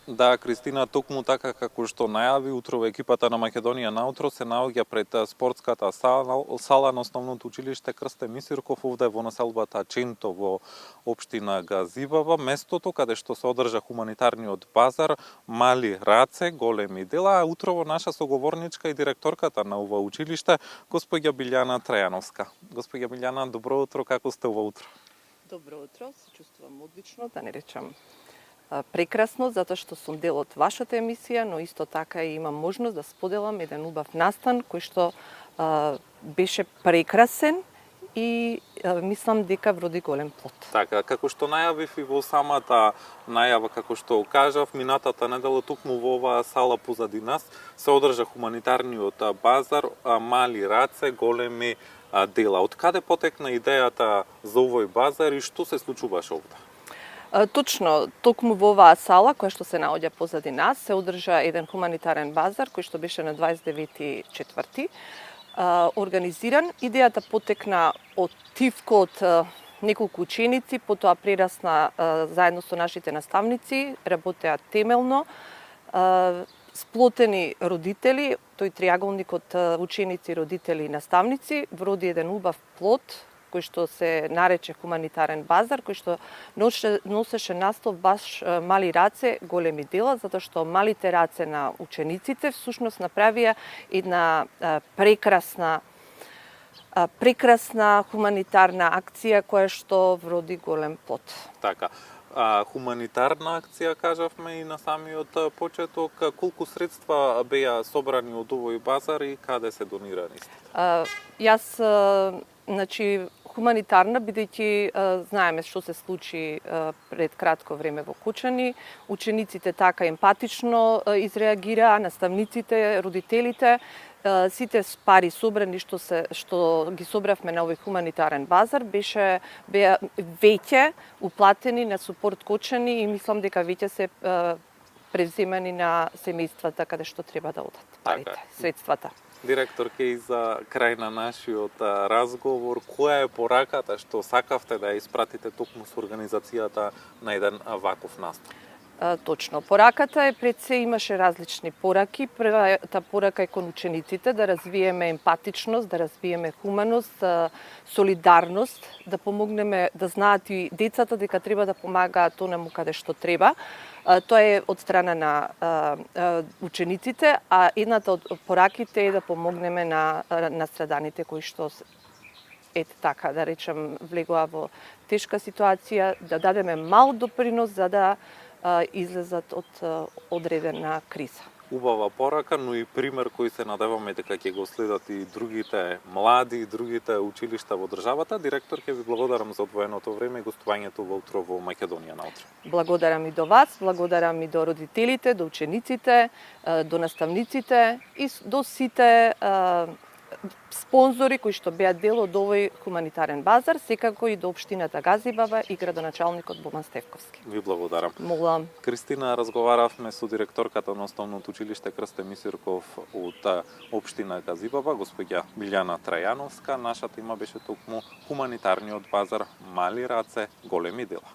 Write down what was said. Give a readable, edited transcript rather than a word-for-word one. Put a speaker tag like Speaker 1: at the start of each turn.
Speaker 1: Да, Кристина, токму така како што најави, утрово екипата на Македонија наутро се наоѓа пред спортската сала на основното училиште Крсте Мисирков овде во населбата Ченто во општина Газибава, местото каде што се одржа хуманитарниот базар, мали раце, големи дела, а утрово наша соговорничка и директорката на ова училиште, господја Билјана Трајановска. Господја Билјана, добро утро, како сте ова утро?
Speaker 2: Добро утро, се чувствувам одлично, да не речам прекрасно, затоа што сум дел од вашата емисија, но исто така и имам можност да споделам еден убав настан кој што беше прекрасен и мислам дека вроди голем плод.
Speaker 1: Така, како што најавив и во самата најава, како што кажав, минатата недела токму во оваа сала позади нас се одржа хуманитарниот базар, мали раце, големи дела. Од каде потекна идејата за овој базар и што се случуваше овде?
Speaker 2: Точно, токму во оваа сала, која што се наоѓа позади нас, се одржа еден хуманитарен базар, кој што беше на 29.4. Организиран. Идејата потекна од тивко од неколку ученици, потоа прерасна заедно со нашите наставници, работеа темелно, сплотени родители, тој триаголник од ученици, родители и наставници, вроди еден убав плод, кој што се нарече хуманитарен базар, кој што носеше наслов баш мали раце, големи дела, затоа што малите раце на учениците всушност направија една прекрасна хуманитарна акција која што вроди голем плод.
Speaker 1: Така. Хуманитарна акција, кажавме и на самиот почеток. Колку средства беа собрани од овој базар и каде се донирани?
Speaker 2: Јас, хуманитарна, бидејќи знаеме што се случи пред кратко време во Кучани. Учениците така емпатично изреагираа, наставниците, родителите, сите пари собрани што ги собравме на овој хуманитарен базар беа веќе уплатени на Супорт Кочани и мислам дека веќе се преземани на семејствата каде што треба да одат парите, средствата.
Speaker 1: Директорке, и за крај на нашиот разговор, која е пораката што сакавте да ја испратите токму со организацијата на еден ваков настан?
Speaker 2: Точно. Пораката е пред се имаше различни пораки. Првата порака е кон учениците да развиеме емпатичност, да развиеме хуманост, солидарност, да помогнеме да знаат и децата дека треба да помагаат онаму каде што треба. Тоа е од страна на учениците, а едната од пораките е да помогнеме на настраданите кои што така да речем влегоа во тешка ситуација, да дадеме мал допринос за да излезат од одредена криза.
Speaker 1: Убава порака, но и пример кој се надеваме дека ќе го следат и другите млади, и другите училишта во државата. Директор, ќе ви благодарам за одвоеното време и гостувањето во утро во Македонија наутро.
Speaker 2: Благодарам и до вас, благодарам и до родителите, до учениците, до наставниците и до сите спонзори кои што беа дел од овој хуманитарен базар, секако и до општината Газибава и градоначалникот Боман Стевковски.
Speaker 1: Ви благодарам.
Speaker 2: Молам.
Speaker 1: Кристина, разговаравме со директорката на основното училиште Крсте Мисирков од општина Газибава, господја Билјана Трајановска. Нашата тема беше токму хуманитарниот базар, мали раце, големи дела.